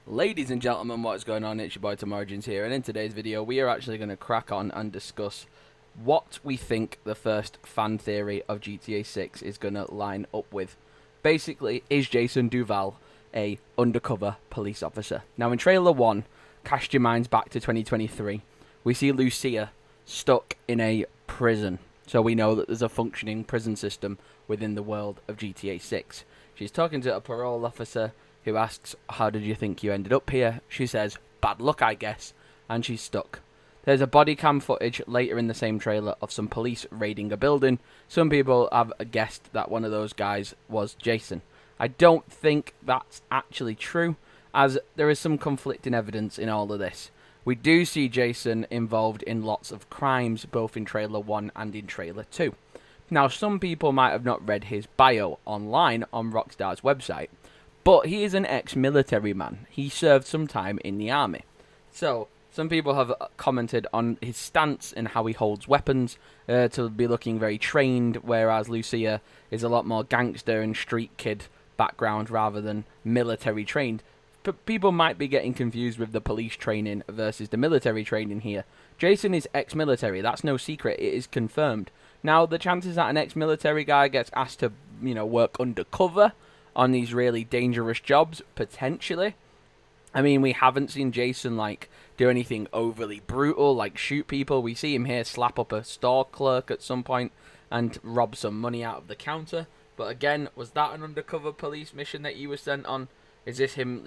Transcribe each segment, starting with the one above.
Ladies and gentlemen, what's going on? It's your boy Tom Origins here, and in today's video we are actually going to crack on and discuss what we think the first fan theory of GTA 6 is going to line up with. Basically, is Jason Duval a undercover police officer? Now in trailer 1, cast your minds back to 2023, we see Lucia stuck in a prison. So we know that there's a functioning prison system within the world of GTA 6. She's talking to a parole officer who asks, how did you think you ended up here? She says, bad luck, I guess, and she's stuck. There's a body cam footage later in the same trailer of some police raiding a building. Some people have guessed that one of those guys was Jason. I don't think that's actually true, as there is some conflicting evidence in all of this. We do see Jason involved in lots of crimes, both in trailer 1 and in trailer 2. Now, some people might have not read his bio online on Rockstar's website, but he is an ex-military man. He served some time in the army. So, some people have commented on his stance and how he holds weapons to be looking very trained, whereas Lucia is a lot more gangster and street kid background rather than military trained. But people might be getting confused with the police training versus the military training here. Jason is ex-military. That's no secret. It is confirmed. Now, the chances that an ex-military guy gets asked to, work undercover on these really dangerous jobs, potentially. I mean, we haven't seen Jason, do anything overly brutal, like shoot people. We see him here slap up a store clerk at some point and rob some money out of the counter. But again, was that an undercover police mission that he was sent on? Is this him,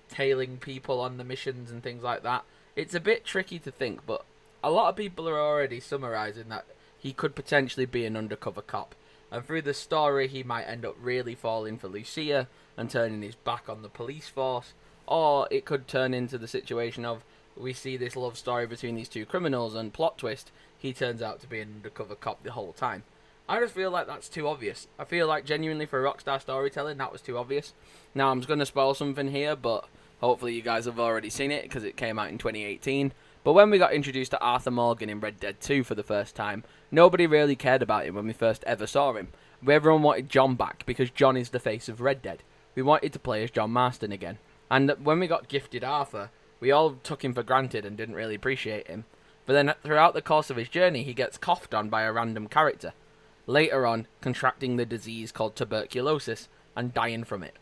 tailing people on the missions and things like that? It's a bit tricky to think, but a lot of people are already summarizing that he could potentially be an undercover cop. And through the story, he might end up really falling for Lucia and turning his back on the police force. Or it could turn into the situation of, we see this love story between these two criminals, and plot twist, he turns out to be an undercover cop the whole time. I just feel like that's too obvious. I feel like genuinely for Rockstar storytelling, that was too obvious. Now, I'm just going to spoil something here, but hopefully you guys have already seen it, because it came out in 2018. But when we got introduced to Arthur Morgan in Red Dead 2 for the first time, nobody really cared about him when we first ever saw him. Everyone wanted John back, because John is the face of Red Dead. We wanted to play as John Marston again. And when we got gifted Arthur, we all took him for granted and didn't really appreciate him. But then throughout the course of his journey, he gets coughed on by a random character. Later on, contracting the disease called tuberculosis and dying from it.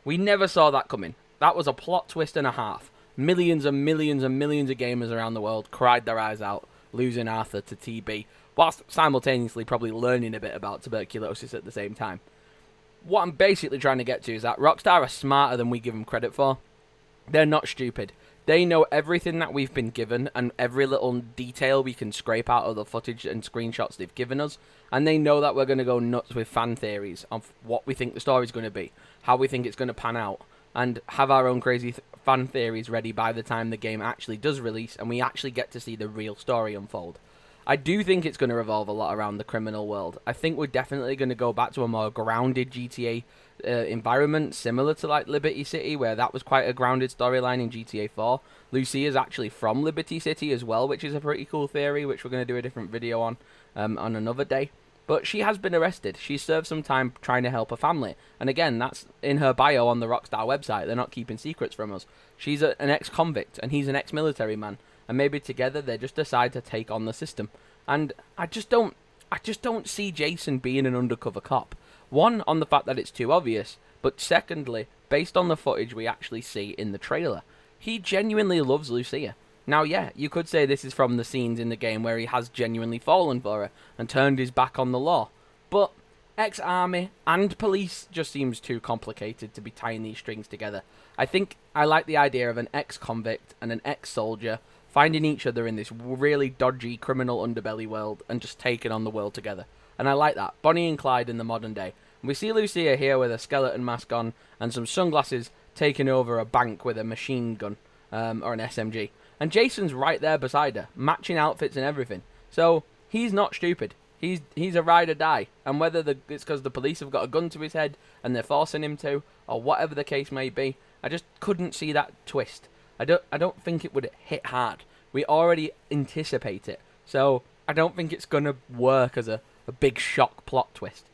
We never saw that coming. That was a plot twist and a half. Millions and millions and millions of gamers around the world cried their eyes out, losing Arthur to TB, whilst simultaneously probably learning a bit about tuberculosis at the same time. What I'm basically trying to get to is that Rockstar are smarter than we give them credit for. They're not stupid. They know everything that we've been given and every little detail we can scrape out of the footage and screenshots they've given us. And they know that we're going to go nuts with fan theories of what we think the story's going to be, how we think it's going to pan out, and have our own crazy fan theories ready by the time the game actually does release and we actually get to see the real story unfold. I do think it's going to revolve a lot around the criminal world. I think we're definitely going to go back to a more grounded GTA environment, similar to Liberty City, where that was quite a grounded storyline in GTA 4. Lucy is actually from Liberty City as well, which is a pretty cool theory, which we're going to do a different video on another day. But she has been arrested. She served some time trying to help her family. And again, that's in her bio on the Rockstar website. They're not keeping secrets from us. She's an ex-convict, and he's an ex-military man. And maybe together they just decide to take on the system. And I just don't see Jason being an undercover cop. One, on the fact that it's too obvious. But secondly, based on the footage we actually see in the trailer, he genuinely loves Lucia. Now, yeah, you could say this is from the scenes in the game where he has genuinely fallen for her and turned his back on the law. But ex-army and police just seems too complicated to be tying these strings together. I think I like the idea of an ex-convict and an ex-soldier finding each other in this really dodgy criminal underbelly world and just taking on the world together. And I like that. Bonnie and Clyde in the modern day. And we see Lucia here with a skeleton mask on and some sunglasses taking over a bank with a machine gun or an SMG. And Jason's right there beside her, matching outfits and everything. So, he's not stupid. He's a ride or die. And whether it's because the police have got a gun to his head and they're forcing him to, or whatever the case may be, I just couldn't see that twist. I don't think it would hit hard. We already anticipate it. So, I don't think it's going to work as a big shock plot twist.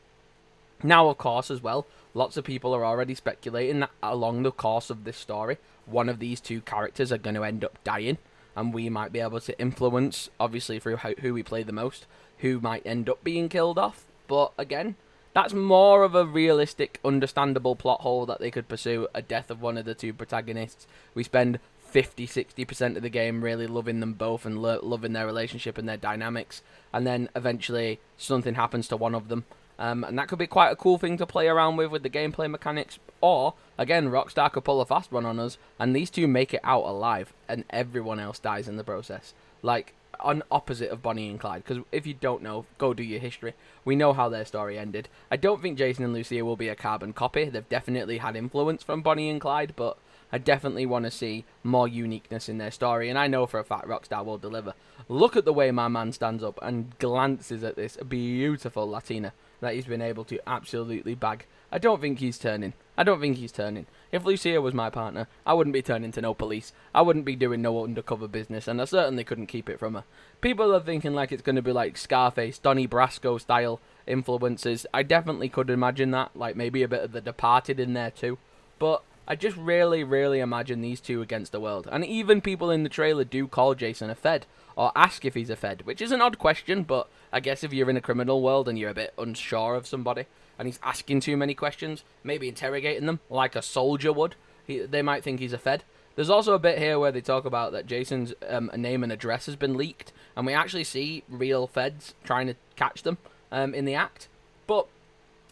Now, of course, as well, lots of people are already speculating that along the course of this story, one of these two characters are going to end up dying, and we might be able to influence, obviously through who we play the most, who might end up being killed off. But again, that's more of a realistic, understandable plot hole that they could pursue, a death of one of the two protagonists. We spend 50-60% of the game really loving them both and loving their relationship and their dynamics, and then eventually something happens to one of them. And that could be quite a cool thing to play around with the gameplay mechanics. Or, again, Rockstar could pull a fast one on us, and these two make it out alive, and everyone else dies in the process. Like, on opposite of Bonnie and Clyde, because if you don't know, go do your history. We know how their story ended. I don't think Jason and Lucia will be a carbon copy. They've definitely had influence from Bonnie and Clyde, but I definitely want to see more uniqueness in their story, and I know for a fact Rockstar will deliver. Look at the way my man stands up and glances at this beautiful Latina that he's been able to absolutely bag. I don't think he's turning. If Lucia was my partner, I wouldn't be turning to no police. I wouldn't be doing no undercover business, and I certainly couldn't keep it from her. People are thinking like it's going to be like Scarface, Donnie Brasco style influences. I definitely could imagine that, like maybe a bit of The Departed in there too. But I just really imagine these two against the world. And even people in the trailer do call Jason a Fed, or ask if he's a Fed, which is an odd question, but I guess if you're in a criminal world and you're a bit unsure of somebody, and he's asking too many questions, maybe interrogating them like a soldier would, they might think he's a Fed. There's also a bit here where they talk about that Jason's name and address has been leaked, and we actually see real Feds trying to catch them in the act. But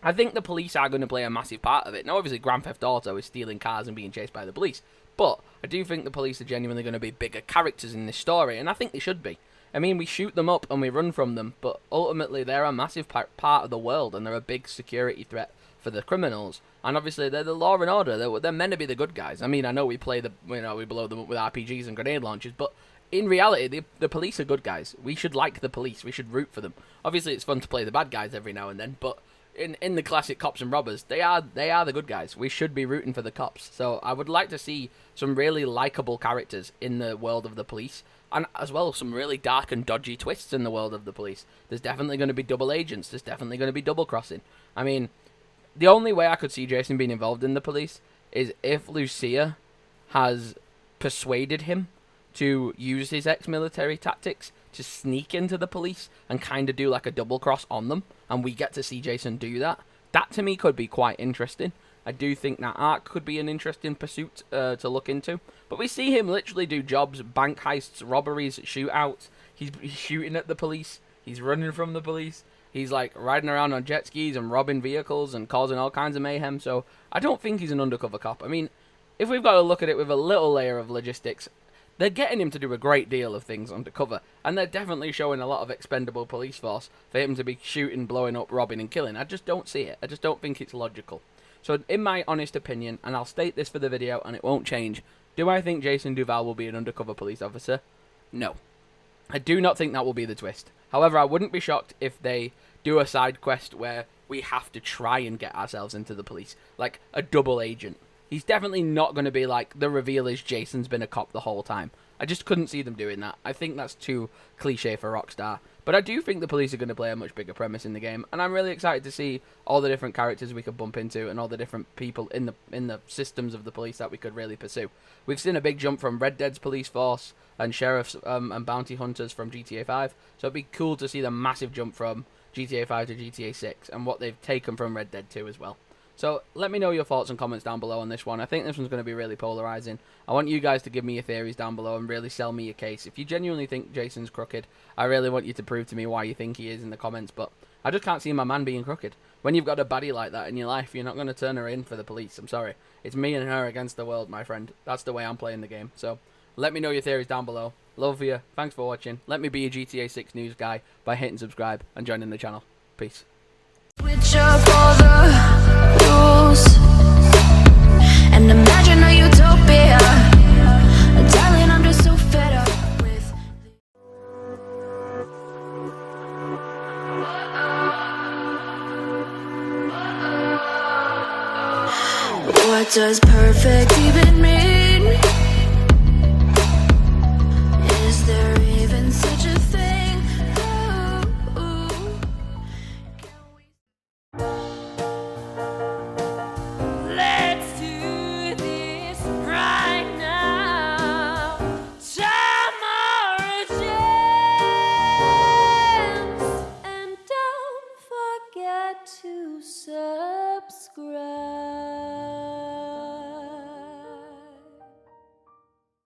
I think the police are going to play a massive part of it. Now, obviously, Grand Theft Auto is stealing cars and being chased by the police, but I do think the police are genuinely going to be bigger characters in this story, and I think they should be. I mean, we shoot them up and we run from them, but ultimately they're a massive part of the world, and they're a big security threat for the criminals. And obviously they're the law and order. They're meant to be the good guys. I mean, I know we play we blow them up with RPGs and grenade launchers, but in reality, the police are good guys. We should like the police. We should root for them. Obviously, it's fun to play the bad guys every now and then, but in the classic cops and robbers, they are the good guys. We should be rooting for the cops. So I would like to see some really likable characters in the world of the police, and as well some really dark and dodgy twists in the world of the police. There's definitely going to be double agents. There's definitely going to be double crossing. I mean, the only way I could see Jason being involved in the police is if Lucia has persuaded him to use his ex-military tactics to sneak into the police and kind of do like a double cross on them, and we get to see Jason do that. That to me could be quite interesting. I do think that arc could be an interesting pursuit to look into. But we see him literally do jobs, bank heists, robberies, shootouts. He's shooting at the police. He's running from the police. He's like riding around on jet skis and robbing vehicles and causing all kinds of mayhem. So I don't think he's an undercover cop. I mean, if we've got to look at it with a little layer of logistics, they're getting him to do a great deal of things undercover, and they're definitely showing a lot of expendable police force for him to be shooting, blowing up, robbing and killing. I just don't see it. I just don't think it's logical. So in my honest opinion, and I'll state this for the video and it won't change, do I think Jason Duval will be an undercover police officer? No. I do not think that will be the twist. However, I wouldn't be shocked if they do a side quest where we have to try and get ourselves into the police, like a double agent. He's definitely not going to be like, the reveal is Jason's been a cop the whole time. I just couldn't see them doing that. I think that's too cliche for Rockstar. But I do think the police are going to play a much bigger premise in the game, and I'm really excited to see all the different characters we could bump into and all the different people in the systems of the police that we could really pursue. We've seen a big jump from Red Dead's police force and sheriffs and bounty hunters from GTA 5, so it'd be cool to see the massive jump from GTA 5 to GTA 6 and what they've taken from Red Dead 2 as well. So let me know your thoughts and comments down below on this one. I think this one's going to be really polarizing. I want you guys to give me your theories down below and really sell me your case. If you genuinely think Jason's crooked, I really want you to prove to me why you think he is in the comments. But I just can't see my man being crooked. When you've got a baddie like that in your life, you're not going to turn her in for the police. I'm sorry. It's me and her against the world, my friend. That's the way I'm playing the game. So let me know your theories down below. Love you. Thanks for watching. Let me be a GTA 6 news guy by hitting subscribe and joining the channel. Peace. Switch up all the rules and imagine a utopia. Darling, I'm just so fed up with what does perfect even mean?